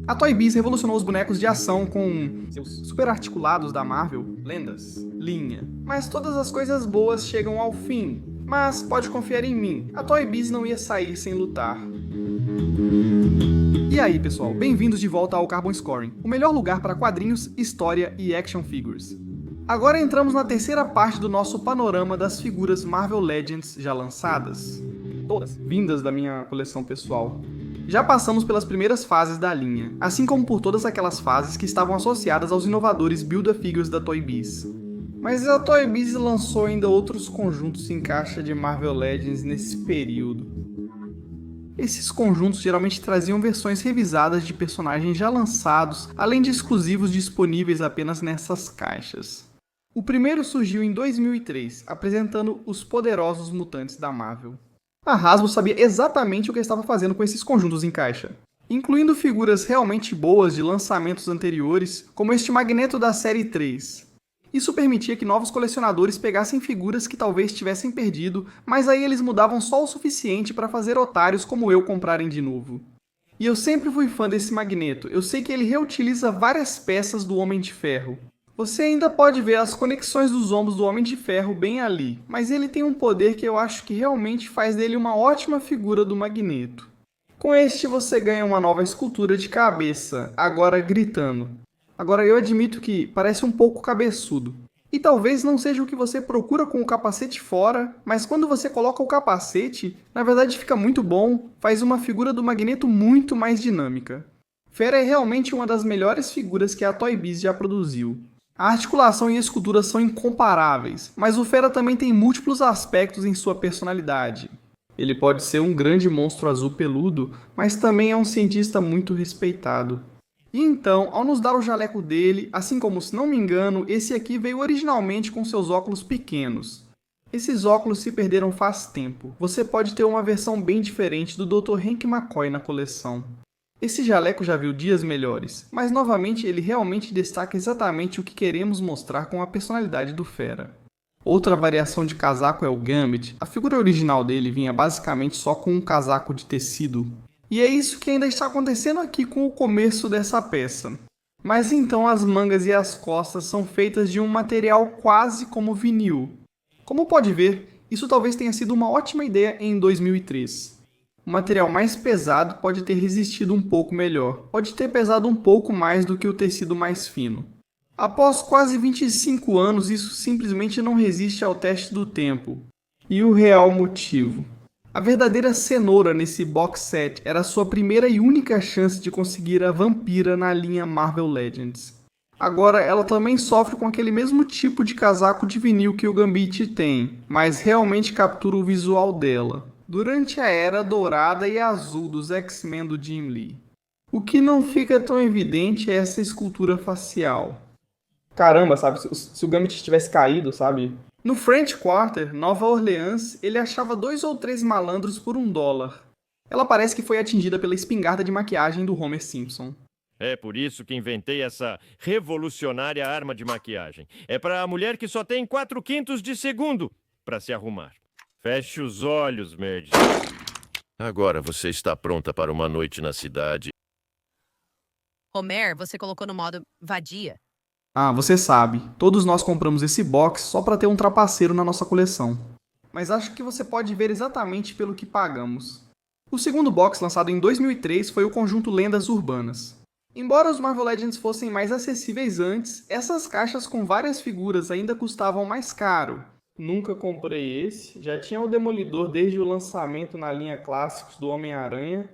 A Toy Biz revolucionou os bonecos de ação com seus super articulados da Marvel, lendas, linha. Mas todas as coisas boas chegam ao fim. Mas pode confiar em mim, a Toy Biz não ia sair sem lutar. E aí pessoal, bem-vindos de volta ao Carbon Scoring, o melhor lugar para quadrinhos, história e action figures. Agora entramos na terceira parte do nosso panorama das figuras Marvel Legends já lançadas. Todas vindas da minha coleção pessoal. Já passamos pelas primeiras fases da linha, assim como por todas aquelas fases que estavam associadas aos inovadores Build-A-Figures da Toy Biz. Mas a Toy Biz lançou ainda outros conjuntos em caixa de Marvel Legends nesse período. Esses conjuntos geralmente traziam versões revisadas de personagens já lançados, além de exclusivos disponíveis apenas nessas caixas. O primeiro surgiu em 2003, apresentando os poderosos mutantes da Marvel. A Hasbro sabia exatamente o que estava fazendo com esses conjuntos em caixa, incluindo figuras realmente boas de lançamentos anteriores, como este Magneto da série 3. Isso permitia que novos colecionadores pegassem figuras que talvez tivessem perdido, mas aí eles mudavam só o suficiente para fazer otários como eu comprarem de novo. E eu sempre fui fã desse Magneto, eu sei que ele reutiliza várias peças do Homem de Ferro. Você ainda pode ver as conexões dos ombros do Homem de Ferro bem ali, mas ele tem um poder que eu acho que realmente faz dele uma ótima figura do Magneto. Com este você ganha uma nova escultura de cabeça, agora gritando. Agora eu admito que parece um pouco cabeçudo. E talvez não seja o que você procura com o capacete fora, mas quando você coloca o capacete, na verdade fica muito bom, faz uma figura do Magneto muito mais dinâmica. Fera é realmente uma das melhores figuras que a Toy Biz já produziu. A articulação e a escultura são incomparáveis, mas o Fera também tem múltiplos aspectos em sua personalidade. Ele pode ser um grande monstro azul peludo, mas também é um cientista muito respeitado. E então, ao nos dar o jaleco dele, assim como, se não me engano, esse aqui veio originalmente com seus óculos pequenos. Esses óculos se perderam faz tempo. Você pode ter uma versão bem diferente do Dr. Hank McCoy na coleção. Esse jaleco já viu dias melhores, mas novamente ele realmente destaca exatamente o que queremos mostrar com a personalidade do Fera. Outra variação de casaco é o Gambit. A figura original dele vinha basicamente só com um casaco de tecido. E é isso que ainda está acontecendo aqui com o começo dessa peça. Mas então as mangas e as costas são feitas de um material quase como vinil. Como pode ver, isso talvez tenha sido uma ótima ideia em 2003. O material mais pesado pode ter resistido um pouco melhor, pode ter pesado um pouco mais do que o tecido mais fino. Após quase 25 anos, isso simplesmente não resiste ao teste do tempo. E o real motivo? A verdadeira cenoura nesse box set era sua primeira e única chance de conseguir a Vampira na linha Marvel Legends. Agora ela também sofre com aquele mesmo tipo de casaco de vinil que o Gambit tem, mas realmente captura o visual dela. Durante a era dourada e azul dos X-Men do Jim Lee. O que não fica tão evidente é essa escultura facial. Caramba, sabe? Se o Gambit tivesse caído, sabe? No French Quarter, Nova Orleans, ele achava 2 ou 3 malandros por $1. Ela parece que foi atingida pela espingarda de maquiagem do Homer Simpson. É por isso que inventei essa revolucionária arma de maquiagem. É para a mulher que só tem 4/5 de segundo para se arrumar. Feche os olhos, Merd. Agora você está pronta para uma noite na cidade. Homer, você colocou no modo vadia. Ah, você sabe, todos nós compramos esse box só para ter um trapaceiro na nossa coleção. Mas acho que você pode ver exatamente pelo que pagamos. O segundo box, lançado em 2003, foi o conjunto Lendas Urbanas. Embora os Marvel Legends fossem mais acessíveis antes, essas caixas com várias figuras ainda custavam mais caro. Nunca comprei esse, já tinha o Demolidor desde o lançamento na linha Clássicos do Homem-Aranha.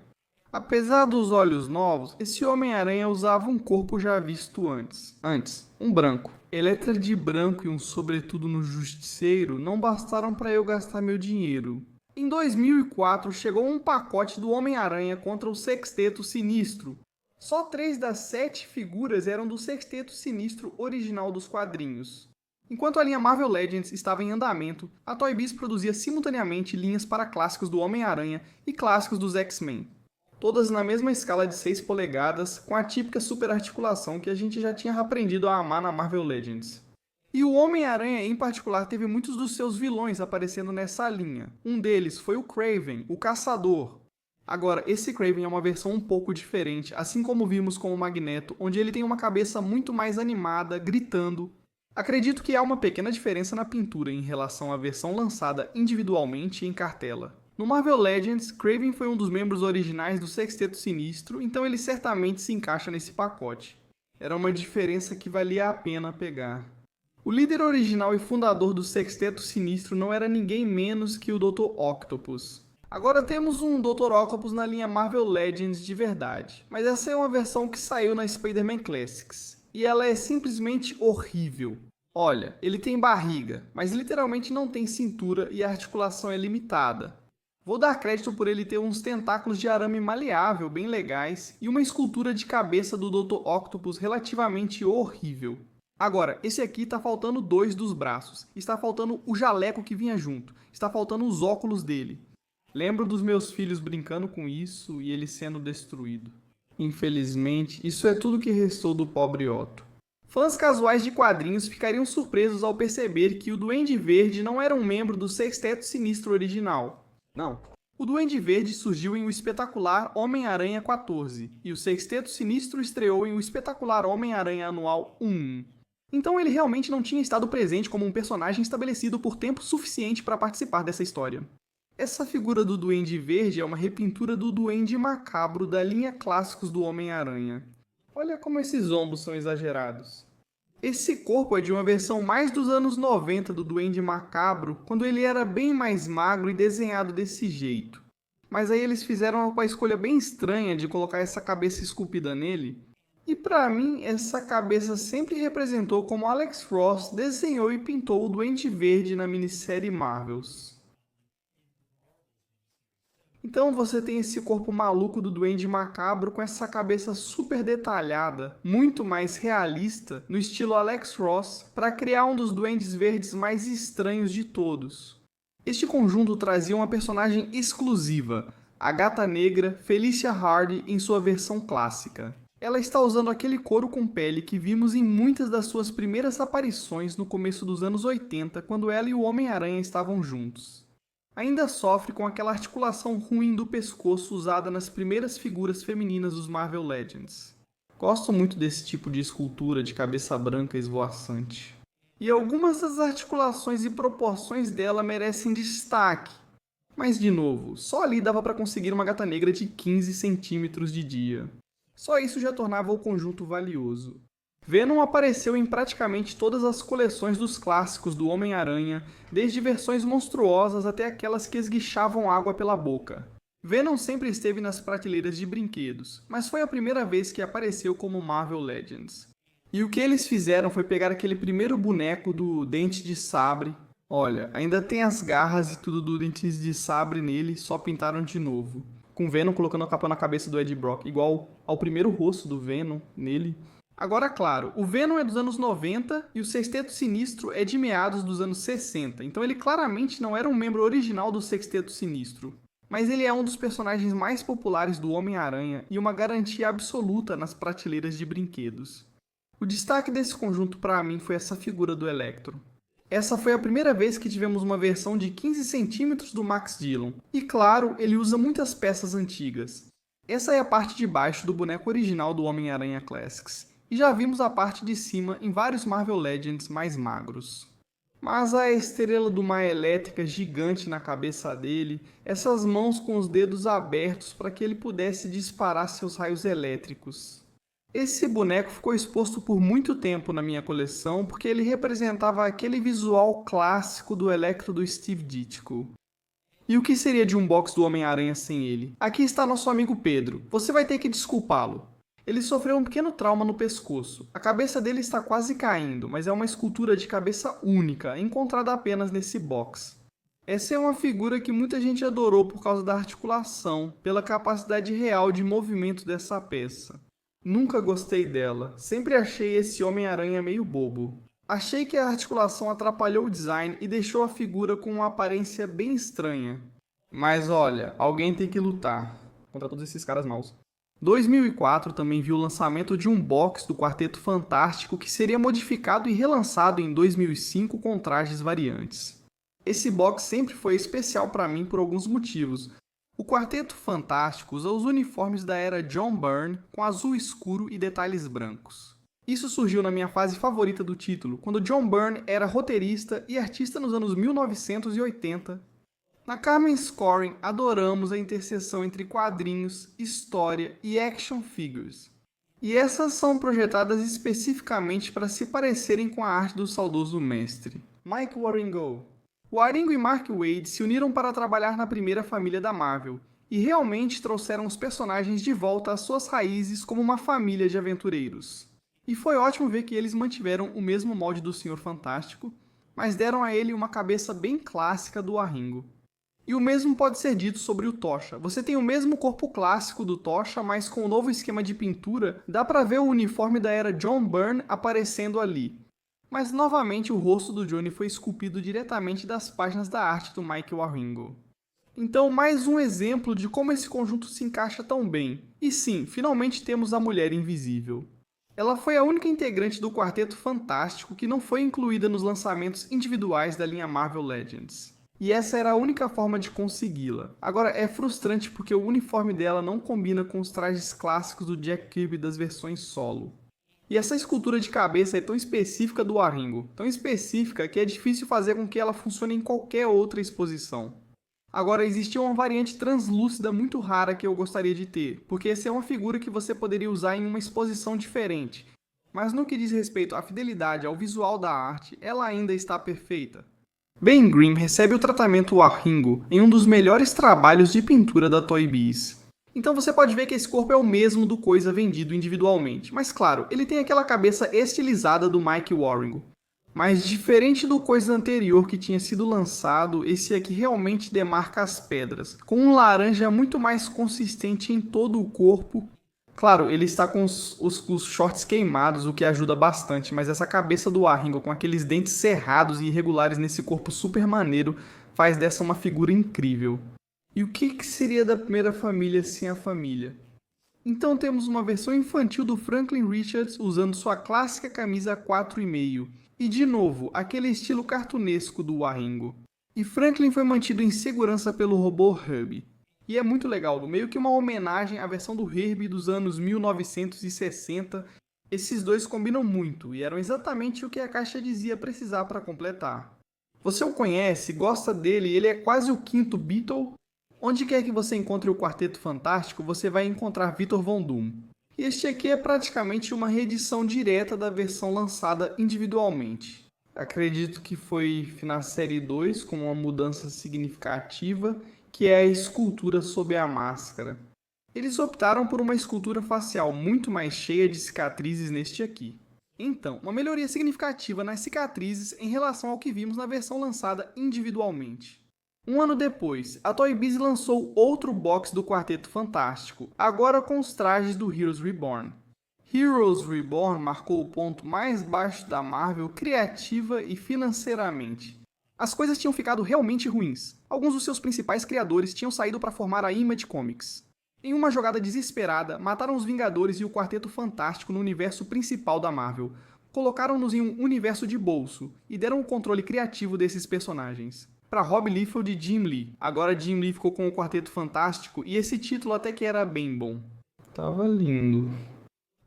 Apesar dos olhos novos, esse Homem-Aranha usava um corpo já visto antes, um branco. Eletra de branco e um sobretudo no Justiceiro não bastaram para eu gastar meu dinheiro. Em 2004 chegou um pacote do Homem-Aranha contra o Sexteto Sinistro. Só 3 das 7 figuras eram do Sexteto Sinistro original dos quadrinhos. Enquanto a linha Marvel Legends estava em andamento, a Toy Biz produzia simultaneamente linhas para clássicos do Homem-Aranha e clássicos dos X-Men. Todas na mesma escala de 6 polegadas, com a típica super articulação que a gente já tinha aprendido a amar na Marvel Legends. E o Homem-Aranha em particular teve muitos dos seus vilões aparecendo nessa linha. Um deles foi o Kraven, o Caçador. Agora, esse Kraven é uma versão um pouco diferente, assim como vimos com o Magneto, onde ele tem uma cabeça muito mais animada, gritando. Acredito que há uma pequena diferença na pintura em relação à versão lançada individualmente em cartela. No Marvel Legends, Kraven foi um dos membros originais do Sexteto Sinistro, então ele certamente se encaixa nesse pacote. Era uma diferença que valia a pena pegar. O líder original e fundador do Sexteto Sinistro não era ninguém menos que o Dr. Octopus. Agora temos um Dr. Octopus na linha Marvel Legends de verdade, mas essa é uma versão que saiu na Spider-Man Classics, e ela é simplesmente horrível. Olha, ele tem barriga, mas literalmente não tem cintura e a articulação é limitada. Vou dar crédito por ele ter uns tentáculos de arame maleável bem legais e uma escultura de cabeça do Dr. Octopus relativamente horrível. Agora, esse aqui tá faltando 2 dos braços, está faltando o jaleco que vinha junto, está faltando os óculos dele. Lembro dos meus filhos brincando com isso e ele sendo destruído. Infelizmente, isso é tudo que restou do pobre Otto. Fãs casuais de quadrinhos ficariam surpresos ao perceber que o Duende Verde não era um membro do Sexteto Sinistro original. Não. O Duende Verde surgiu em O Espetacular Homem-Aranha 14, e o Sexteto Sinistro estreou em O Espetacular Homem-Aranha Anual 1. Então ele realmente não tinha estado presente como um personagem estabelecido por tempo suficiente para participar dessa história. Essa figura do Duende Verde é uma repintura do Duende Macabro da linha Clássicos do Homem-Aranha. Olha como esses ombros são exagerados. Esse corpo é de uma versão mais dos anos 90 do Duende Macabro, quando ele era bem mais magro e desenhado desse jeito. Mas aí eles fizeram uma escolha bem estranha de colocar essa cabeça esculpida nele. E pra mim, essa cabeça sempre representou como Alex Ross desenhou e pintou o Duende Verde na minissérie Marvels. Então você tem esse corpo maluco do Duende Macabro com essa cabeça super detalhada, muito mais realista, no estilo Alex Ross, para criar um dos Duendes Verdes mais estranhos de todos. Este conjunto trazia uma personagem exclusiva, a Gata Negra Felicia Hardy em sua versão clássica. Ela está usando aquele couro com pele que vimos em muitas das suas primeiras aparições no começo dos anos 80, quando ela e o Homem-Aranha estavam juntos. Ainda sofre com aquela articulação ruim do pescoço usada nas primeiras figuras femininas dos Marvel Legends. Gosto muito desse tipo de escultura de cabeça branca esvoaçante. E algumas das articulações e proporções dela merecem destaque. Mas de novo, só ali dava para conseguir uma Gata Negra de 15 centímetros de dia. Só isso já tornava o conjunto valioso. Venom apareceu em praticamente todas as coleções dos clássicos do Homem-Aranha, desde versões monstruosas até aquelas que esguichavam água pela boca. Venom sempre esteve nas prateleiras de brinquedos, mas foi a primeira vez que apareceu como Marvel Legends. E o que eles fizeram foi pegar aquele primeiro boneco do Dente de Sabre. Olha, ainda tem as garras e tudo do Dente de Sabre nele, só pintaram de novo. Com Venom colocando a capa na cabeça do Ed Brock, igual ao primeiro rosto do Venom nele. Agora, claro, o Venom é dos anos 90 e o Sexteto Sinistro é de meados dos anos 60, então ele claramente não era um membro original do Sexteto Sinistro. Mas ele é um dos personagens mais populares do Homem-Aranha e uma garantia absoluta nas prateleiras de brinquedos. O destaque desse conjunto para mim foi essa figura do Electro. Essa foi a primeira vez que tivemos uma versão de 15 centímetros do Max Dillon, e claro, ele usa muitas peças antigas. Essa é a parte de baixo do boneco original do Homem-Aranha Classics. E já vimos a parte de cima em vários Marvel Legends mais magros. Mas a estrela do mar elétrica gigante na cabeça dele, essas mãos com os dedos abertos para que ele pudesse disparar seus raios elétricos. Esse boneco ficou exposto por muito tempo na minha coleção porque ele representava aquele visual clássico do Electro do Steve Ditko. E o que seria de um box do Homem-Aranha sem ele? Aqui está nosso amigo Pedro, você vai ter que desculpá-lo. Ele sofreu um pequeno trauma no pescoço. A cabeça dele está quase caindo, mas é uma escultura de cabeça única, encontrada apenas nesse box. Essa é uma figura que muita gente adorou por causa da articulação, pela capacidade real de movimento dessa peça. Nunca gostei dela, sempre achei esse Homem-Aranha meio bobo. Achei que a articulação atrapalhou o design e deixou a figura com uma aparência bem estranha. Mas olha, alguém tem que lutar contra todos esses caras maus. 2004 também viu o lançamento de um box do Quarteto Fantástico que seria modificado e relançado em 2005 com trajes variantes. Esse box sempre foi especial para mim por alguns motivos. O Quarteto Fantástico usa os uniformes da era John Byrne com azul escuro e detalhes brancos. Isso surgiu na minha fase favorita do título, quando John Byrne era roteirista e artista nos anos 1980. Na Carmen Scoring, adoramos a interseção entre quadrinhos, história e action figures. E essas são projetadas especificamente para se parecerem com a arte do saudoso mestre, Mike Waringo. Waringo e Mark Waid se uniram para trabalhar na primeira família da Marvel, e realmente trouxeram os personagens de volta às suas raízes como uma família de aventureiros. E foi ótimo ver que eles mantiveram o mesmo molde do Senhor Fantástico, mas deram a ele uma cabeça bem clássica do Waringo. E o mesmo pode ser dito sobre o Tocha. Você tem o mesmo corpo clássico do Tocha, mas com o novo esquema de pintura, dá pra ver o uniforme da era John Byrne aparecendo ali. Mas novamente o rosto do Johnny foi esculpido diretamente das páginas da arte do Mike Waringo. Então, mais um exemplo de como esse conjunto se encaixa tão bem. E sim, finalmente temos a Mulher Invisível. Ela foi a única integrante do Quarteto Fantástico que não foi incluída nos lançamentos individuais da linha Marvel Legends. E essa era a única forma de consegui-la. Agora, é frustrante porque o uniforme dela não combina com os trajes clássicos do Jack Kirby das versões solo. E essa escultura de cabeça é tão específica do Waringo, tão específica que é difícil fazer com que ela funcione em qualquer outra exposição. Agora, existia uma variante translúcida muito rara que eu gostaria de ter, porque essa é uma figura que você poderia usar em uma exposição diferente. Mas no que diz respeito à fidelidade ao visual da arte, ela ainda está perfeita. Ben Grimm recebe o tratamento Waringo em um dos melhores trabalhos de pintura da Toy Biz. Então você pode ver que esse corpo é o mesmo do Coisa vendido individualmente, mas claro, ele tem aquela cabeça estilizada do Mike Waringo. Mas diferente do Coisa anterior que tinha sido lançado, esse aqui realmente demarca as pedras, com um laranja muito mais consistente em todo o corpo. Claro, ele está com os shorts queimados, o que ajuda bastante, mas essa cabeça do Waringo com aqueles dentes cerrados e irregulares nesse corpo super maneiro faz dessa uma figura incrível. E o que seria da primeira família sem a família? Então temos uma versão infantil do Franklin Richards usando sua clássica camisa 4,5 e de novo, aquele estilo cartunesco do Waringo. E Franklin foi mantido em segurança pelo robô Herbie. E é muito legal, meio que uma homenagem à versão do Herbie dos anos 1960. Esses dois combinam muito e eram exatamente o que a caixa dizia precisar para completar. Você o conhece, gosta dele, ele é quase o quinto Beatle. Onde quer que você encontre o Quarteto Fantástico, você vai encontrar Victor Von Doom. E este aqui é praticamente uma reedição direta da versão lançada individualmente. Acredito que foi na série 2 com uma mudança significativa, que é a escultura sob a máscara. Eles optaram por uma escultura facial muito mais cheia de cicatrizes neste aqui. Então, uma melhoria significativa nas cicatrizes em relação ao que vimos na versão lançada individualmente. Um ano depois, a Toy Biz lançou outro box do Quarteto Fantástico, agora com os trajes do Heroes Reborn. Heroes Reborn marcou o ponto mais baixo da Marvel criativa e financeiramente. As coisas tinham ficado realmente ruins. Alguns dos seus principais criadores tinham saído para formar a Image Comics. Em uma jogada desesperada, mataram os Vingadores e o Quarteto Fantástico no universo principal da Marvel. Colocaram-nos em um universo de bolso e deram o controle criativo desses personagens para Rob Liefeld e Jim Lee. Agora Jim Lee ficou com o Quarteto Fantástico e esse título até que era bem bom. Tava lindo.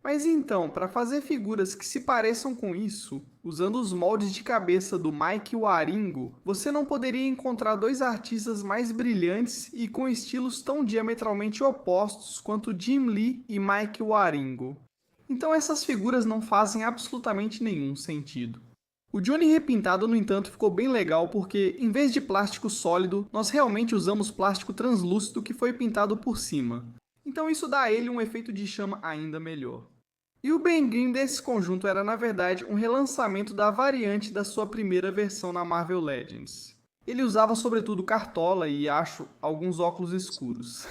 Mas então, para fazer figuras que se pareçam com isso, usando os moldes de cabeça do Mike Waringo, você não poderia encontrar dois artistas mais brilhantes e com estilos tão diametralmente opostos quanto Jim Lee e Mike Waringo. Então essas figuras não fazem absolutamente nenhum sentido. O Johnny repintado, no entanto, ficou bem legal porque, em vez de plástico sólido, nós realmente usamos plástico translúcido que foi pintado por cima. Então isso dá a ele um efeito de chama ainda melhor. E o Ben Grimm desse conjunto era, na verdade, um relançamento da variante da sua primeira versão na Marvel Legends. Ele usava sobretudo cartola e, acho, alguns óculos escuros.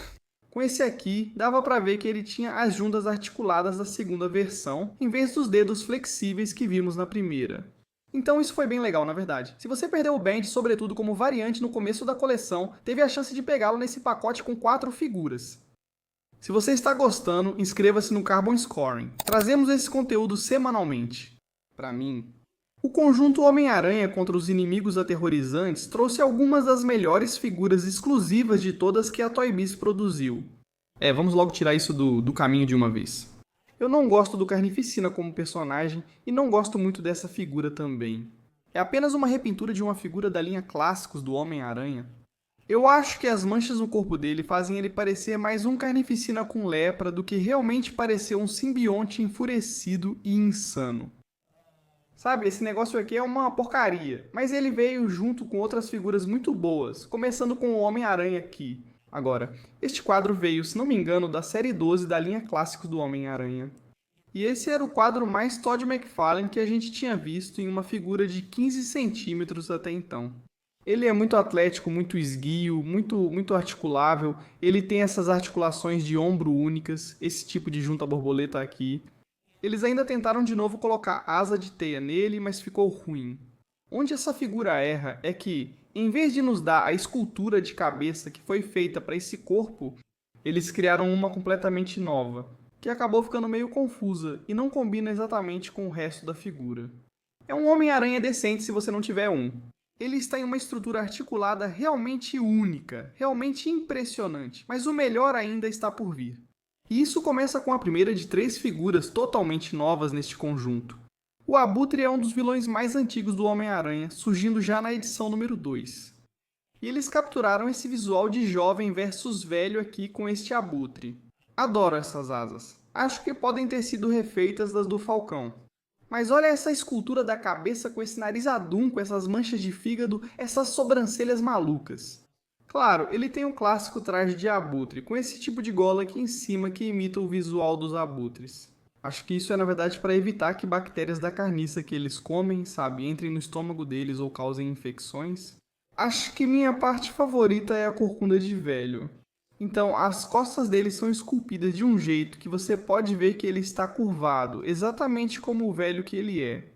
Com esse aqui, dava pra ver que ele tinha as juntas articuladas da segunda versão, em vez dos dedos flexíveis que vimos na primeira. Então isso foi bem legal, na verdade. Se você perdeu o Band, sobretudo como variante no começo da coleção, teve a chance de pegá-lo nesse pacote com 4 figuras. Se você está gostando, inscreva-se no Carbon Scoring. Trazemos esse conteúdo semanalmente. Para mim, O conjunto Homem-Aranha contra os Inimigos Aterrorizantes trouxe algumas das melhores figuras exclusivas de todas que a Toy Biz produziu. Vamos logo tirar isso do caminho de uma vez. Eu não gosto do Carnificina como personagem e não gosto muito dessa figura também. É apenas uma repintura de uma figura da linha clássicos do Homem-Aranha. Eu acho que as manchas no corpo dele fazem ele parecer mais um Carnificina com lepra do que realmente parecer um simbionte enfurecido e insano. Sabe, esse negócio aqui é uma porcaria, mas ele veio junto com outras figuras muito boas, começando com o Homem-Aranha aqui. Agora, este quadro veio, se não me engano, da série 12 da linha clássicos do Homem-Aranha. E esse era o quadro mais Todd McFarlane que a gente tinha visto em uma figura de 15 centímetros até então. Ele é muito atlético, muito esguio, muito articulável, ele tem essas articulações de ombro únicas, esse tipo de junta-borboleta aqui. Eles ainda tentaram de novo colocar asa de teia nele, mas ficou ruim. Onde essa figura erra é que, em vez de nos dar a escultura de cabeça que foi feita para esse corpo, eles criaram uma completamente nova, que acabou ficando meio confusa e não combina exatamente com o resto da figura. É um Homem-Aranha decente se você não tiver um. Ele está em uma estrutura articulada realmente única, realmente impressionante, mas o melhor ainda está por vir. E isso começa com a primeira de 3 figuras totalmente novas neste conjunto. O Abutre é um dos vilões mais antigos do Homem-Aranha, surgindo já na edição número 2. E eles capturaram esse visual de jovem versus velho aqui com este Abutre. Adoro essas asas. Acho que podem ter sido refeitas das do Falcão. Mas olha essa escultura da cabeça com esse nariz adunco, essas manchas de fígado, essas sobrancelhas malucas. Claro, ele tem um clássico traje de abutre, com esse tipo de gola aqui em cima que imita o visual dos abutres. Acho que isso é na verdade para evitar que bactérias da carniça que eles comem, sabe, entrem no estômago deles ou causem infecções. Acho que minha parte favorita é a corcunda de velho. Então, as costas dele são esculpidas de um jeito que você pode ver que ele está curvado, exatamente como o velho que ele é.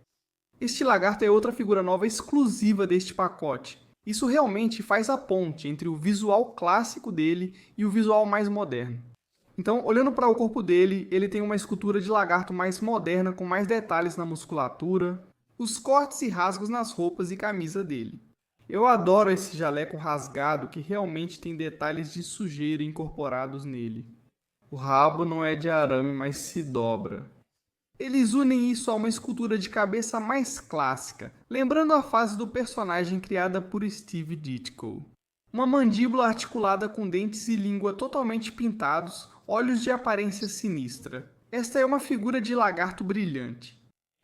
Este lagarto é outra figura nova exclusiva deste pacote. Isso realmente faz a ponte entre o visual clássico dele e o visual mais moderno. Então, olhando para o corpo dele, ele tem uma escultura de lagarto mais moderna, com mais detalhes na musculatura, os cortes e rasgos nas roupas e camisa dele. Eu adoro esse jaleco rasgado que realmente tem detalhes de sujeira incorporados nele. O rabo não é de arame, mas se dobra. Eles unem isso a uma escultura de cabeça mais clássica, lembrando a fase do personagem criada por Steve Ditko. Uma mandíbula articulada com dentes e língua totalmente pintados, olhos de aparência sinistra. Esta é uma figura de lagarto brilhante.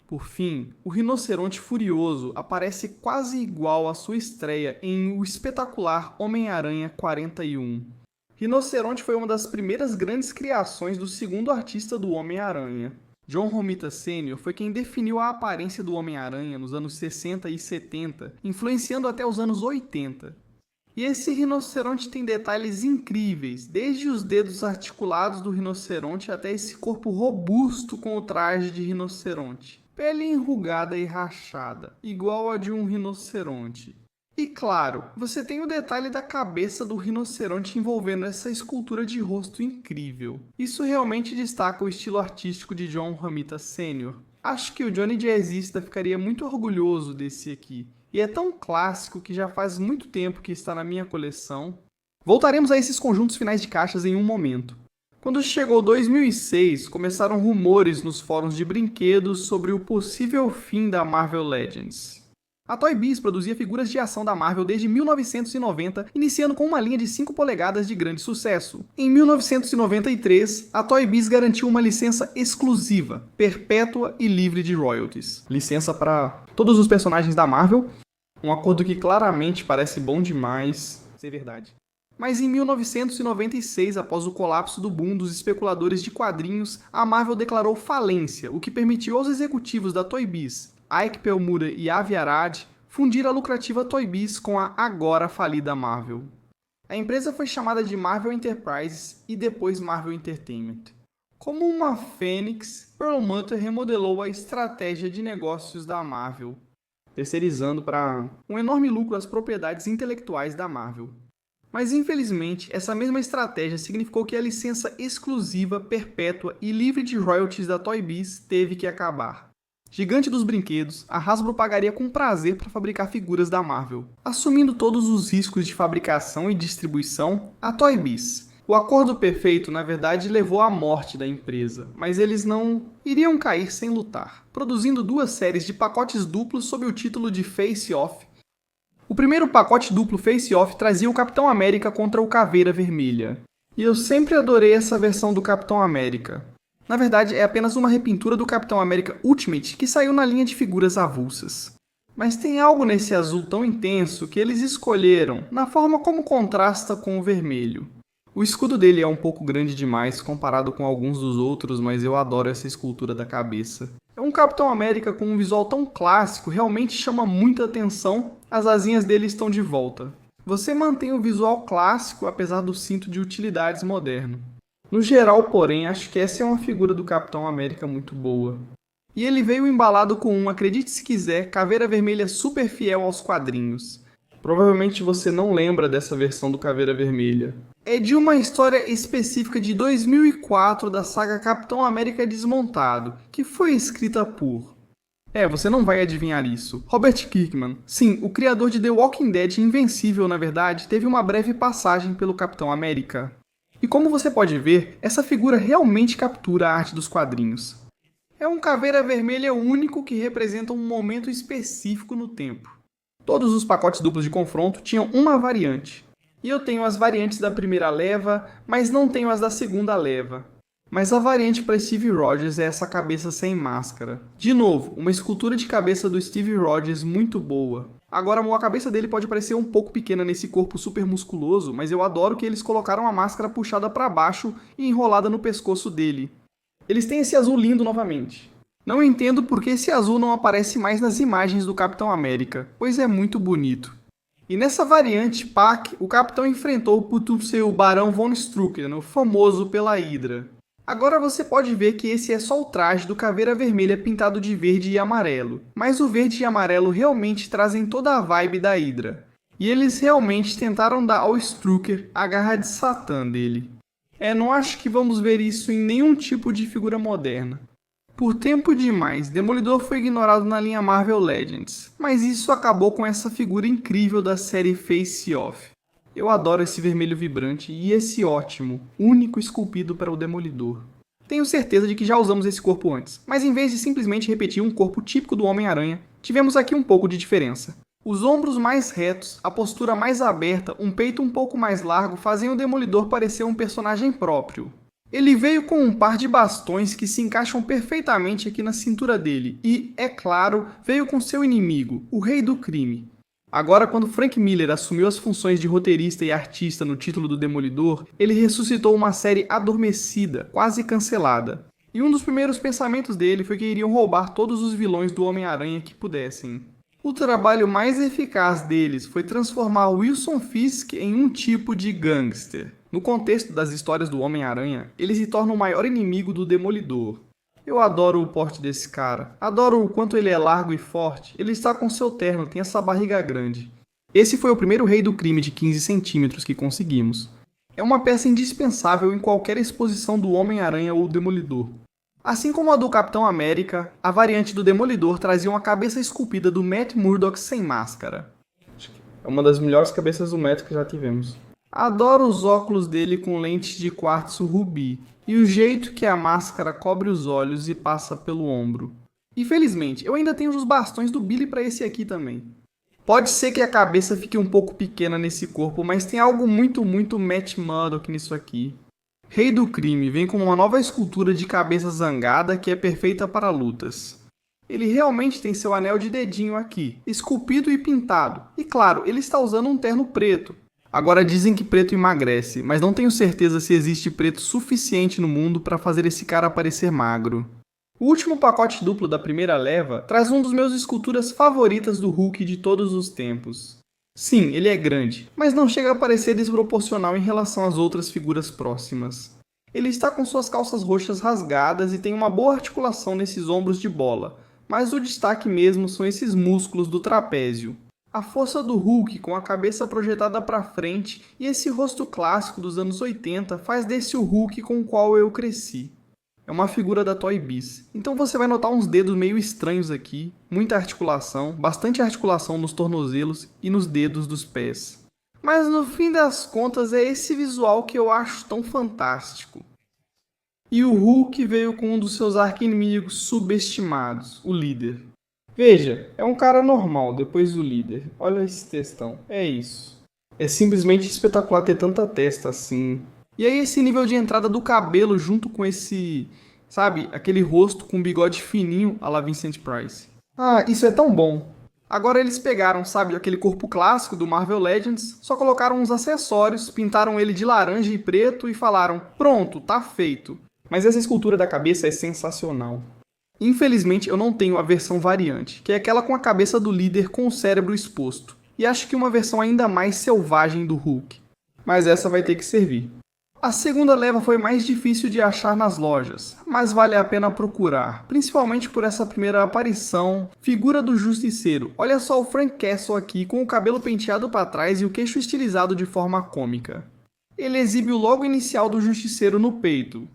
Por fim, o rinoceronte furioso aparece quase igual à sua estreia em O Espetacular Homem-Aranha 41. Rinoceronte foi uma das primeiras grandes criações do segundo artista do Homem-Aranha. John Romita Sr. foi quem definiu a aparência do Homem-Aranha nos anos 60 e 70, influenciando até os anos 80. E esse rinoceronte tem detalhes incríveis, desde os dedos articulados do rinoceronte até esse corpo robusto com o traje de rinoceronte. Pele enrugada e rachada, igual a de um rinoceronte. E claro, você tem o detalhe da cabeça do rinoceronte envolvendo essa escultura de rosto incrível. Isso realmente destaca o estilo artístico de John Romita Sr. Acho que o Johnny Jazzista ficaria muito orgulhoso desse aqui. E é tão clássico que já faz muito tempo que está na minha coleção. Voltaremos a esses conjuntos finais de caixas em um momento. Quando chegou 2006, começaram rumores nos fóruns de brinquedos sobre o possível fim da Marvel Legends. A Toy Biz produzia figuras de ação da Marvel desde 1990, iniciando com uma linha de 5 polegadas de grande sucesso. Em 1993, a Toy Biz garantiu uma licença exclusiva, perpétua e livre de royalties. Licença para todos os personagens da Marvel, um acordo que claramente parece bom demais ser verdade. Mas em 1996, após o colapso do boom dos especuladores de quadrinhos, a Marvel declarou falência, o que permitiu aos executivos da Toy Biz, Ike Perlmutter e Avi Arad, fundir a lucrativa Toy Biz com a agora falida Marvel. A empresa foi chamada de Marvel Enterprises e depois Marvel Entertainment. Como uma fênix, Perlmutter remodelou a estratégia de negócios da Marvel, terceirizando para um enorme lucro as propriedades intelectuais da Marvel. Mas infelizmente, essa mesma estratégia significou que a licença exclusiva, perpétua e livre de royalties da Toy Biz teve que acabar. gigante dos brinquedos, a Hasbro pagaria com prazer para fabricar figuras da Marvel. Assumindo todos os riscos de fabricação e distribuição, a Toy Biz. O acordo perfeito, na verdade, levou à morte da empresa, mas eles não iriam cair sem lutar, produzindo 2 séries de pacotes duplos sob o título de Face Off. O primeiro pacote duplo Face Off trazia o Capitão América contra o Caveira Vermelha. E eu sempre adorei essa versão do Capitão América. Na verdade, é apenas uma repintura do Capitão América Ultimate que saiu na linha de figuras avulsas. Mas tem algo nesse azul tão intenso que eles escolheram, na forma como contrasta com o vermelho. O escudo dele é um pouco grande demais comparado com alguns dos outros, mas eu adoro essa escultura da cabeça. É um Capitão América com um visual tão clássico, realmente chama muita atenção, as asinhas dele estão de volta. Você mantém o visual clássico, apesar do cinto de utilidades moderno. No geral, porém, acho que essa é uma figura do Capitão América muito boa. E ele veio embalado com um, acredite se quiser, Caveira Vermelha super fiel aos quadrinhos. Provavelmente você não lembra dessa versão do Caveira Vermelha. É de uma história específica de 2004 da saga Capitão América Desmontado, que foi escrita por... você não vai adivinhar isso. Robert Kirkman. Sim, o criador de The Walking Dead Invencível, na verdade, teve uma breve passagem pelo Capitão América. E como você pode ver, essa figura realmente captura a arte dos quadrinhos. É um Caveira Vermelha único que representa um momento específico no tempo. Todos os pacotes duplos de confronto tinham uma variante. E eu tenho as variantes da primeira leva, mas não tenho as da segunda leva. Mas a variante para Steve Rogers é essa cabeça sem máscara. De novo, uma escultura de cabeça do Steve Rogers muito boa. Agora, a cabeça dele pode parecer um pouco pequena nesse corpo super musculoso, mas eu adoro que eles colocaram a máscara puxada para baixo e enrolada no pescoço dele. Eles têm esse azul lindo novamente. Não entendo por que esse azul não aparece mais nas imagens do Capitão América, pois é muito bonito. E nessa variante PAC, o Capitão enfrentou o seu Barão Von Strucker, o famoso pela Hydra. Agora você pode ver que esse é só o traje do Caveira Vermelha pintado de verde e amarelo, mas o verde e amarelo realmente trazem toda a vibe da Hydra. E eles realmente tentaram dar ao Strucker a garra de Satã dele. Não acho que vamos ver isso em nenhum tipo de figura moderna. Por tempo demais, Demolidor foi ignorado na linha Marvel Legends, mas isso acabou com essa figura incrível da série Face Off. Eu adoro esse vermelho vibrante e esse ótimo, único esculpido para o Demolidor. Tenho certeza de que já usamos esse corpo antes, mas em vez de simplesmente repetir um corpo típico do Homem-Aranha, tivemos aqui um pouco de diferença. Os ombros mais retos, a postura mais aberta, um peito um pouco mais largo fazem o Demolidor parecer um personagem próprio. Ele veio com um par de bastões que se encaixam perfeitamente aqui na cintura dele e, é claro, veio com seu inimigo, o Rei do Crime. Agora, quando Frank Miller assumiu as funções de roteirista e artista no título do Demolidor, ele ressuscitou uma série adormecida, quase cancelada. E um dos primeiros pensamentos dele foi que iriam roubar todos os vilões do Homem-Aranha que pudessem. O trabalho mais eficaz deles foi transformar Wilson Fisk em um tipo de gangster. No contexto das histórias do Homem-Aranha, ele se torna o maior inimigo do Demolidor. Eu adoro o porte desse cara, adoro o quanto ele é largo e forte, ele está com seu terno, tem essa barriga grande. Esse foi o primeiro Rei do Crime de 15 centímetros que conseguimos. É uma peça indispensável em qualquer exposição do Homem-Aranha ou Demolidor. Assim como a do Capitão América, a variante do Demolidor trazia uma cabeça esculpida do Matt Murdock sem máscara. É uma das melhores cabeças do Matt que já tivemos. Adoro os óculos dele com lentes de quartzo rubi e o jeito que a máscara cobre os olhos e passa pelo ombro. Infelizmente, eu ainda tenho os bastões do Billy para esse aqui também. Pode ser que a cabeça fique um pouco pequena nesse corpo, mas tem algo muito Matt Murdock nisso aqui. Rei do Crime vem com uma nova escultura de cabeça zangada que é perfeita para lutas. Ele realmente tem seu anel de dedinho aqui, esculpido e pintado. E claro, ele está usando um terno preto. Agora dizem que preto emagrece, mas não tenho certeza se existe preto suficiente no mundo para fazer esse cara parecer magro. O último pacote duplo da primeira leva traz um dos meus esculturas favoritas do Hulk de todos os tempos. Sim, ele é grande, mas não chega a parecer desproporcional em relação às outras figuras próximas. Ele está com suas calças roxas rasgadas e tem uma boa articulação nesses ombros de bola, mas o destaque mesmo são esses músculos do trapézio. A força do Hulk com a cabeça projetada para frente e esse rosto clássico dos anos 80 faz desse o Hulk com o qual eu cresci. É uma figura da Toy Biz. Então você vai notar uns dedos meio estranhos aqui, muita articulação, bastante articulação nos tornozelos e nos dedos dos pés. Mas no fim das contas é esse visual que eu acho tão fantástico. E o Hulk veio com um dos seus arqui-inimigos subestimados, o líder. Veja, é um cara normal depois do líder. Olha esse textão, é isso. É simplesmente espetacular ter tanta testa assim. E aí esse nível de entrada do cabelo junto com esse, sabe, aquele rosto com bigode fininho à la Vincent Price. Ah, isso é tão bom. Agora eles pegaram, sabe, aquele corpo clássico do Marvel Legends, só colocaram uns acessórios, pintaram ele de laranja e preto e falaram, pronto, tá feito. Mas essa escultura da cabeça é sensacional. Infelizmente eu não tenho a versão variante, que é aquela com a cabeça do líder com o cérebro exposto. E acho que uma versão ainda mais selvagem do Hulk. Mas essa vai ter que servir. A segunda leva foi mais difícil de achar nas lojas, mas vale a pena procurar, principalmente por essa primeira aparição, figura do Justiceiro. Olha só o Frank Castle aqui com o cabelo penteado para trás e o queixo estilizado de forma cômica. Ele exibe o logo inicial do Justiceiro no peito.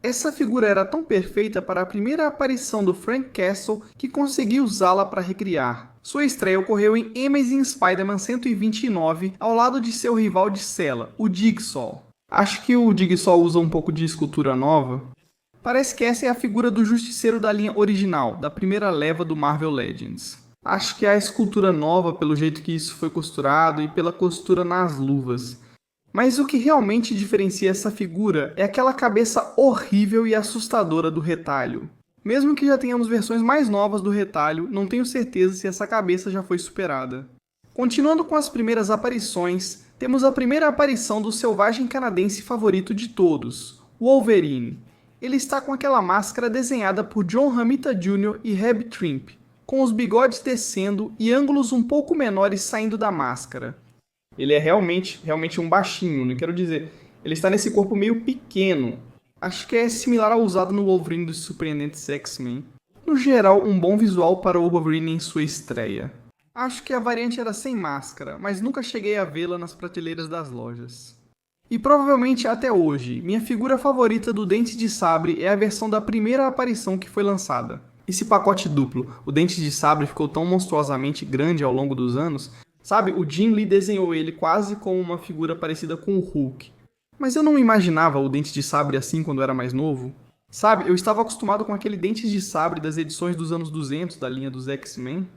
Essa figura era tão perfeita para a primeira aparição do Frank Castle que consegui usá-la para recriar. Sua estreia ocorreu em Amazing Spider-Man 129, ao lado de seu rival de cela, o Jigsaw. Acho que o Jigsaw usa um pouco de escultura nova. Parece que essa é a figura do Justiceiro da linha original, da primeira leva do Marvel Legends. Acho que é a escultura nova pelo jeito que isso foi costurado e pela costura nas luvas. Mas o que realmente diferencia essa figura é aquela cabeça horrível e assustadora do retalho. Mesmo que já tenhamos versões mais novas do retalho, não tenho certeza se essa cabeça já foi superada. Continuando com as primeiras aparições, temos a primeira aparição do selvagem canadense favorito de todos, Wolverine. Ele está com aquela máscara desenhada por John Romita Jr. e Reb Trimpe, com os bigodes descendo e ângulos um pouco menores saindo da máscara. Ele é realmente um baixinho, não quero dizer. Ele está nesse corpo meio pequeno. Acho que é similar ao usado no Wolverine dos Surpreendentes X-Men. No geral, um bom visual para o Wolverine em sua estreia. Acho que a variante era sem máscara, mas nunca cheguei a vê-la nas prateleiras das lojas. E provavelmente até hoje, minha figura favorita do Dente de Sabre é a versão da primeira aparição que foi lançada. Esse pacote duplo, o Dente de Sabre ficou tão monstruosamente grande ao longo dos anos. Sabe, o Jim Lee desenhou ele quase como uma figura parecida com o Hulk. Mas eu não imaginava o Dente de Sabre assim quando era mais novo. Sabe, eu estava acostumado com aquele Dente de Sabre das edições dos anos 200 da linha dos X-Men.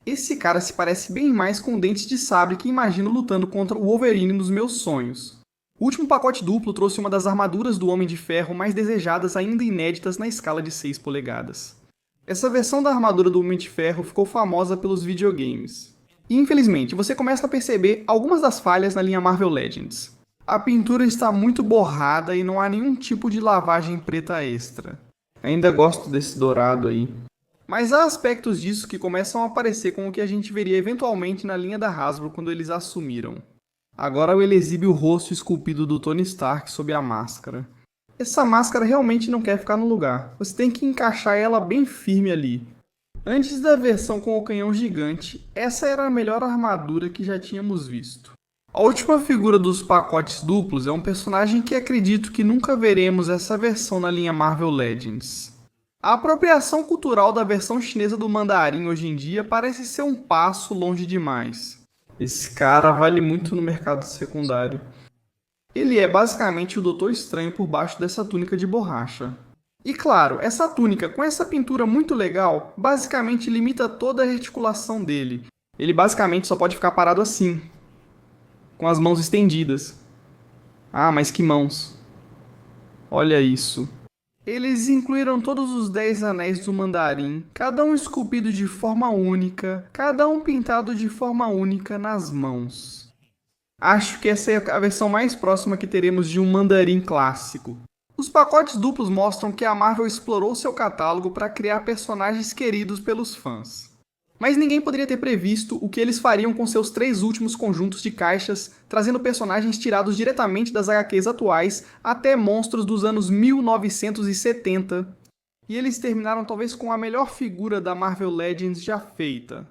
Esse cara se parece bem mais com o Dente de Sabre que imagino lutando contra o Wolverine nos meus sonhos. O último pacote duplo trouxe uma das armaduras do Homem de Ferro mais desejadas ainda inéditas na escala de 6 polegadas. Essa versão da armadura do Homem de Ferro ficou famosa pelos videogames. E infelizmente, você começa a perceber algumas das falhas na linha Marvel Legends. A pintura está muito borrada e não há nenhum tipo de lavagem preta extra. Ainda gosto desse dourado aí. Mas há aspectos disso que começam a aparecer com o que a gente veria eventualmente na linha da Hasbro quando eles assumiram. Agora ele exibe o rosto esculpido do Tony Stark sob a máscara. Essa máscara realmente não quer ficar no lugar. Você tem que encaixar ela bem firme ali. Antes da versão com o canhão gigante, essa era a melhor armadura que já tínhamos visto. A última figura dos pacotes duplos é um personagem que acredito que nunca veremos essa versão na linha Marvel Legends. A apropriação cultural da versão chinesa do Mandarim hoje em dia parece ser um passo longe demais. Esse cara vale muito no mercado secundário. Ele é basicamente o Doutor Estranho por baixo dessa túnica de borracha. E claro, essa túnica com essa pintura muito legal basicamente limita toda a articulação dele. Ele basicamente só pode ficar parado assim, com as mãos estendidas. Ah, mas que mãos! Olha isso! Eles incluíram todos os 10 anéis do Mandarim, cada um esculpido de forma única, cada um pintado de forma única nas mãos. Acho que essa é a versão mais próxima que teremos de um Mandarim clássico. Os pacotes duplos mostram que a Marvel explorou seu catálogo para criar personagens queridos pelos fãs. Mas ninguém poderia ter previsto o que eles fariam com seus 3 últimos conjuntos de caixas, trazendo personagens tirados diretamente das HQs atuais até monstros dos anos 1970. E eles terminaram talvez com a melhor figura da Marvel Legends já feita.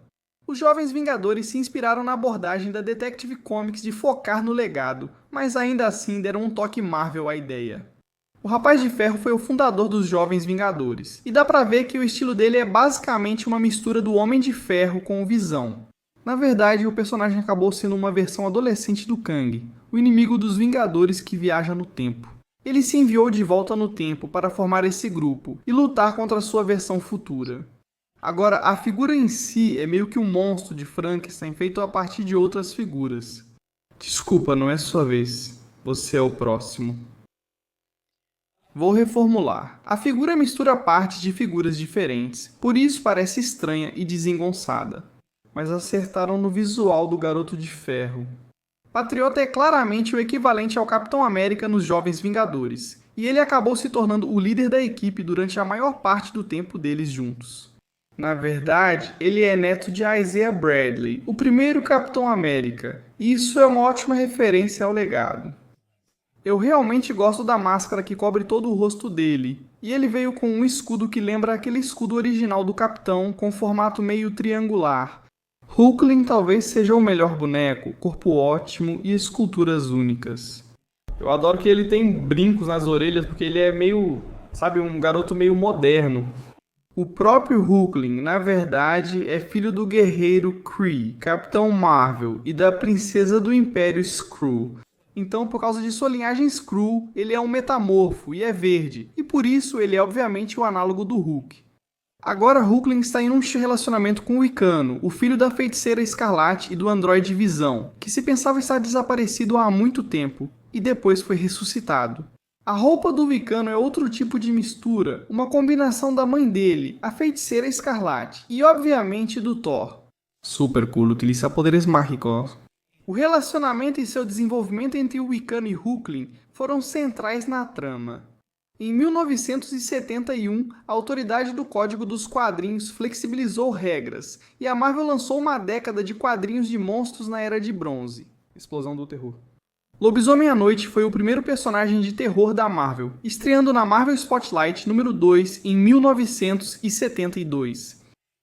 Os Jovens Vingadores se inspiraram na abordagem da Detective Comics de focar no legado, mas ainda assim deram um toque Marvel à ideia. O Rapaz de Ferro foi o fundador dos Jovens Vingadores, e dá pra ver que o estilo dele é basicamente uma mistura do Homem de Ferro com o Visão. Na verdade, o personagem acabou sendo uma versão adolescente do Kang, o inimigo dos Vingadores que viaja no tempo. Ele se enviou de volta no tempo para formar esse grupo e lutar contra sua versão futura. Agora, a figura em si é meio que um monstro de Frankenstein feito a partir de outras figuras. Desculpa, não é sua vez. Você é o próximo. Vou reformular. A figura mistura partes de figuras diferentes, por isso parece estranha e desengonçada. Mas acertaram no visual do Garoto de Ferro. Patriota é claramente o equivalente ao Capitão América nos Jovens Vingadores, e ele acabou se tornando o líder da equipe durante a maior parte do tempo deles juntos. Na verdade, ele é neto de Isaiah Bradley, o primeiro Capitão América, e isso é uma ótima referência ao legado. Eu realmente gosto da máscara que cobre todo o rosto dele, e ele veio com um escudo que lembra aquele escudo original do Capitão com formato meio triangular. Hulkling talvez seja o melhor boneco, corpo ótimo e esculturas únicas. Eu adoro que ele tem brincos nas orelhas porque ele é meio, sabe, um garoto meio moderno. O próprio Hulkling, na verdade, é filho do guerreiro Kree, Capitão Marvel, e da princesa do Império Skrull. Então, por causa de sua linhagem Skrull, ele é um metamorfo e é verde, e por isso ele é obviamente o análogo do Hulk. Agora Hulkling está em um relacionamento com o Wicano, o filho da Feiticeira Escarlate e do androide Visão, que se pensava estar desaparecido há muito tempo, e depois foi ressuscitado. A roupa do Wicano é outro tipo de mistura, uma combinação da mãe dele, a Feiticeira Escarlate, e obviamente do Thor. Super cool, utiliza poderes mágicos. O relacionamento e seu desenvolvimento entre o Wicano e Hulkling foram centrais na trama. Em 1971, a autoridade do Código dos Quadrinhos flexibilizou regras, e a Marvel lançou uma década de quadrinhos de monstros na Era de Bronze. Explosão do terror. Lobisomem à Noite foi o primeiro personagem de terror da Marvel, estreando na Marvel Spotlight número 2 em 1972.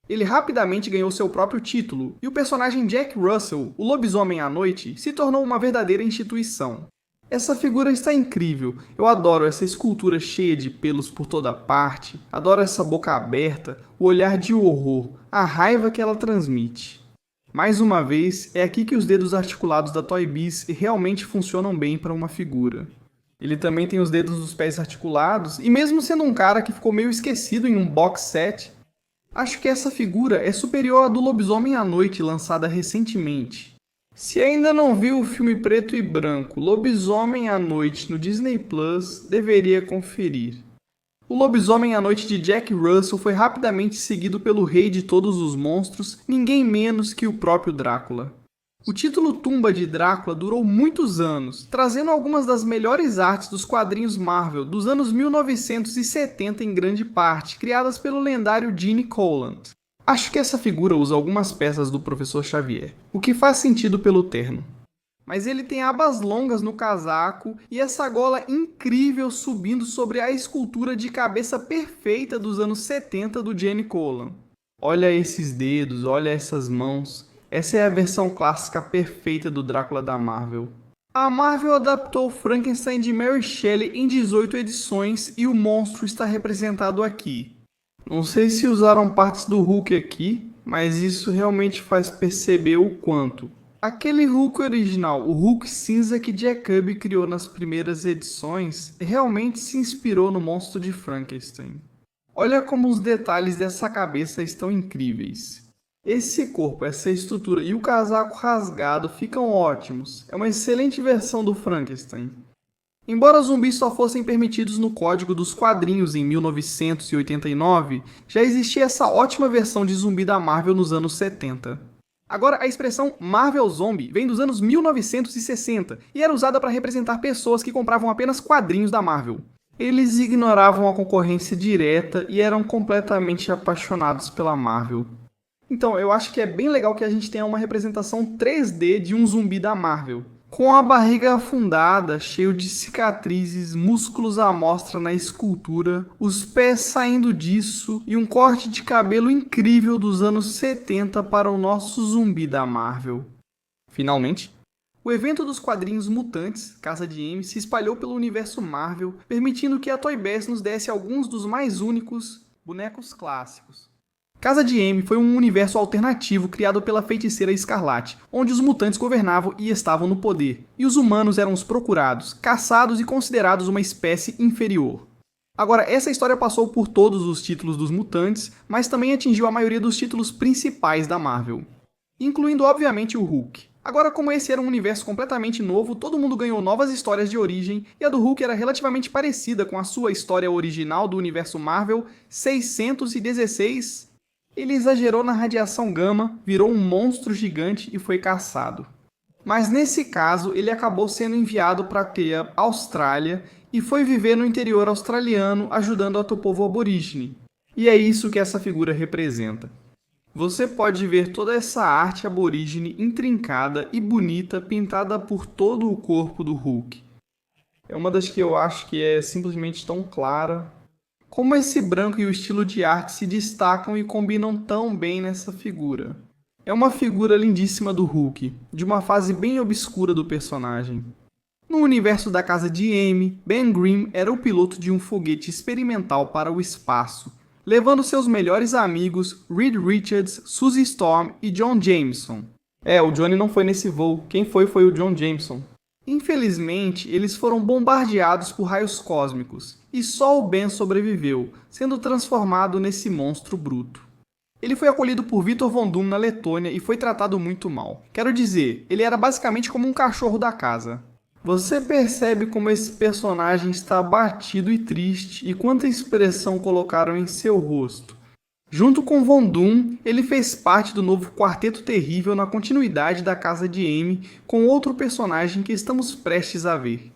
Ele rapidamente ganhou seu próprio título, e o personagem Jack Russell, o Lobisomem à Noite, se tornou uma verdadeira instituição. Essa figura está incrível, eu adoro essa escultura cheia de pelos por toda parte, adoro essa boca aberta, o olhar de horror, a raiva que ela transmite. Mais uma vez, é aqui que os dedos articulados da Toy Biz realmente funcionam bem para uma figura. Ele também tem os dedos dos pés articulados, e mesmo sendo um cara que ficou meio esquecido em um box set, acho que essa figura é superior à do Lobisomem à Noite lançada recentemente. Se ainda não viu o filme preto e branco Lobisomem à Noite no Disney Plus, deveria conferir. O Lobisomem à Noite de Jack Russell foi rapidamente seguido pelo rei de todos os monstros, ninguém menos que o próprio Drácula. O título Tumba de Drácula durou muitos anos, trazendo algumas das melhores artes dos quadrinhos Marvel dos anos 1970 em grande parte, criadas pelo lendário Gene Colan. Acho que essa figura usa algumas peças do Professor Xavier, o que faz sentido pelo terno. Mas ele tem abas longas no casaco e essa gola incrível subindo sobre a escultura de cabeça perfeita dos anos 70 do Gene Colan. Olha esses dedos, olha essas mãos. Essa é a versão clássica perfeita do Drácula da Marvel. A Marvel adaptou Frankenstein de Mary Shelley em 18 edições e o monstro está representado aqui. Não sei se usaram partes do Hulk aqui, mas isso realmente faz perceber o quanto. Aquele Hulk original, o Hulk cinza que Jack Kirby criou nas primeiras edições, realmente se inspirou no monstro de Frankenstein. Olha como os detalhes dessa cabeça estão incríveis. Esse corpo, essa estrutura e o casaco rasgado ficam ótimos. É uma excelente versão do Frankenstein. Embora zumbis só fossem permitidos no Código dos Quadrinhos em 1989, já existia essa ótima versão de zumbi da Marvel nos anos 70. Agora, a expressão Marvel Zombie vem dos anos 1960 e era usada para representar pessoas que compravam apenas quadrinhos da Marvel. Eles ignoravam a concorrência direta e eram completamente apaixonados pela Marvel. Então, eu acho que é bem legal que a gente tenha uma representação 3D de um zumbi da Marvel. Com a barriga afundada, cheio de cicatrizes, músculos à mostra na escultura, os pés saindo disso e um corte de cabelo incrível dos anos 70 para o nosso zumbi da Marvel. Finalmente, O evento dos quadrinhos Mutantes, Casa de M, se espalhou pelo universo Marvel, permitindo que a Toy Biz nos desse alguns dos mais únicos bonecos clássicos. Casa de M foi um universo alternativo criado pela Feiticeira Escarlate, onde os mutantes governavam e estavam no poder, e os humanos eram os procurados, caçados e considerados uma espécie inferior. Agora, essa história passou por todos os títulos dos mutantes, mas também atingiu a maioria dos títulos principais da Marvel, incluindo obviamente o Hulk. Agora, como esse era um universo completamente novo, todo mundo ganhou novas histórias de origem, e a do Hulk era relativamente parecida com a sua história original do universo Marvel 616. Ele exagerou na radiação gama, virou um monstro gigante e foi caçado. Mas nesse caso, ele acabou sendo enviado para a Austrália e foi viver no interior australiano ajudando o povo aborígene. E é isso que essa figura representa. Você pode ver toda essa arte aborígene intrincada e bonita pintada por todo o corpo do Hulk. É uma das que eu acho que é simplesmente tão clara. Como esse branco e o estilo de arte se destacam e combinam tão bem nessa figura. É uma figura lindíssima do Hulk, de uma fase bem obscura do personagem. No universo da Casa de M, Ben Grimm era o piloto de um foguete experimental para o espaço, levando seus melhores amigos Reed Richards, Suzy Storm e John Jameson. O Johnny não foi nesse voo, quem foi o John Jameson. Infelizmente, eles foram bombardeados por raios cósmicos, e só o Ben sobreviveu, sendo transformado nesse monstro bruto. Ele foi acolhido por Victor Von Doom na Letônia e foi tratado muito mal. Quero dizer, ele era basicamente como um cachorro da casa. Você percebe como esse personagem está abatido e triste e quanta expressão colocaram em seu rosto. Junto com Von Doom, ele fez parte do novo Quarteto Terrível na continuidade da Casa de M, com outro personagem que estamos prestes a ver.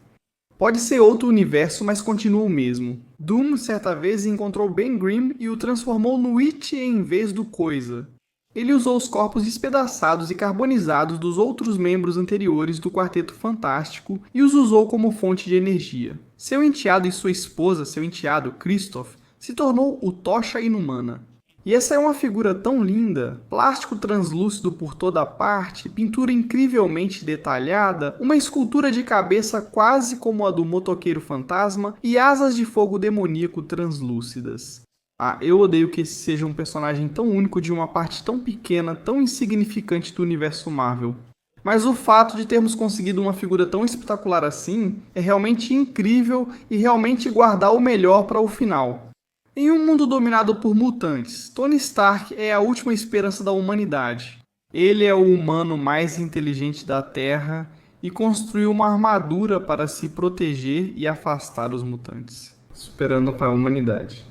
Pode ser outro universo, mas continua o mesmo. Doom, certa vez, encontrou Ben Grimm e o transformou no It em vez do Coisa. Ele usou os corpos despedaçados e carbonizados dos outros membros anteriores do Quarteto Fantástico e os usou como fonte de energia. Seu enteado e sua esposa, seu enteado, Christoph, se tornou o Tocha Inumana. E essa é uma figura tão linda, plástico translúcido por toda parte, pintura incrivelmente detalhada, uma escultura de cabeça quase como a do motoqueiro fantasma e asas de fogo demoníaco translúcidas. Eu odeio que esse seja um personagem tão único de uma parte tão pequena, tão insignificante do universo Marvel. Mas o fato de termos conseguido uma figura tão espetacular assim é realmente incrível e realmente guardar o melhor para o final. Em um mundo dominado por mutantes, Tony Stark é a última esperança da humanidade. Ele é o humano mais inteligente da Terra e construiu uma armadura para se proteger e afastar os mutantes, esperando para a humanidade.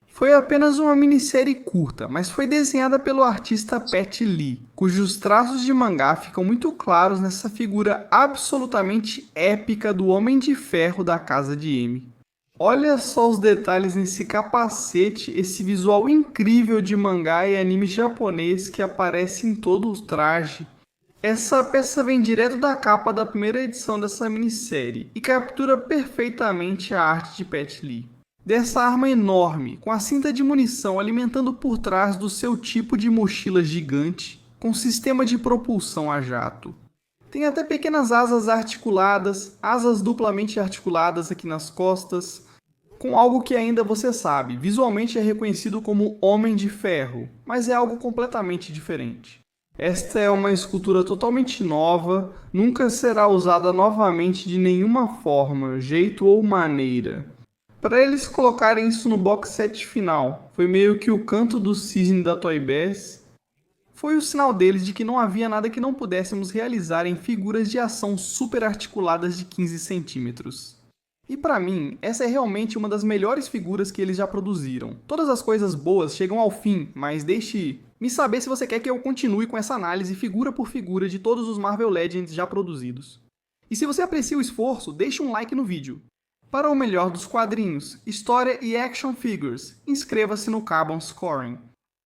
Foi apenas uma minissérie curta, mas foi desenhada pelo artista Pat Lee, cujos traços de mangá ficam muito claros nessa figura absolutamente épica do Homem de Ferro da Casa de M. Olha só os detalhes nesse capacete, esse visual incrível de mangá e anime japonês que aparece em todo o traje. Essa peça vem direto da capa da primeira edição dessa minissérie e captura perfeitamente a arte de Pat Lee. Dessa arma enorme, com a cinta de munição alimentando por trás do seu tipo de mochila gigante, com sistema de propulsão a jato. Tem até pequenas asas articuladas, asas duplamente articuladas aqui nas costas, com algo que ainda você sabe, visualmente é reconhecido como Homem de Ferro, mas é algo completamente diferente. Esta é uma escultura totalmente nova, nunca será usada novamente de nenhuma forma, jeito ou maneira. Para eles colocarem isso no box set final, foi meio que o canto do cisne da Toy Biz. Foi o sinal deles de que não havia nada que não pudéssemos realizar em figuras de ação super articuladas de 15 centímetros. E para mim, essa é realmente uma das melhores figuras que eles já produziram. Todas as coisas boas chegam ao fim, mas deixe-me saber se você quer que eu continue com essa análise figura por figura de todos os Marvel Legends já produzidos. E se você aprecia o esforço, deixe um like no vídeo. Para o melhor dos quadrinhos, história e action figures, inscreva-se no Carbon Scoring.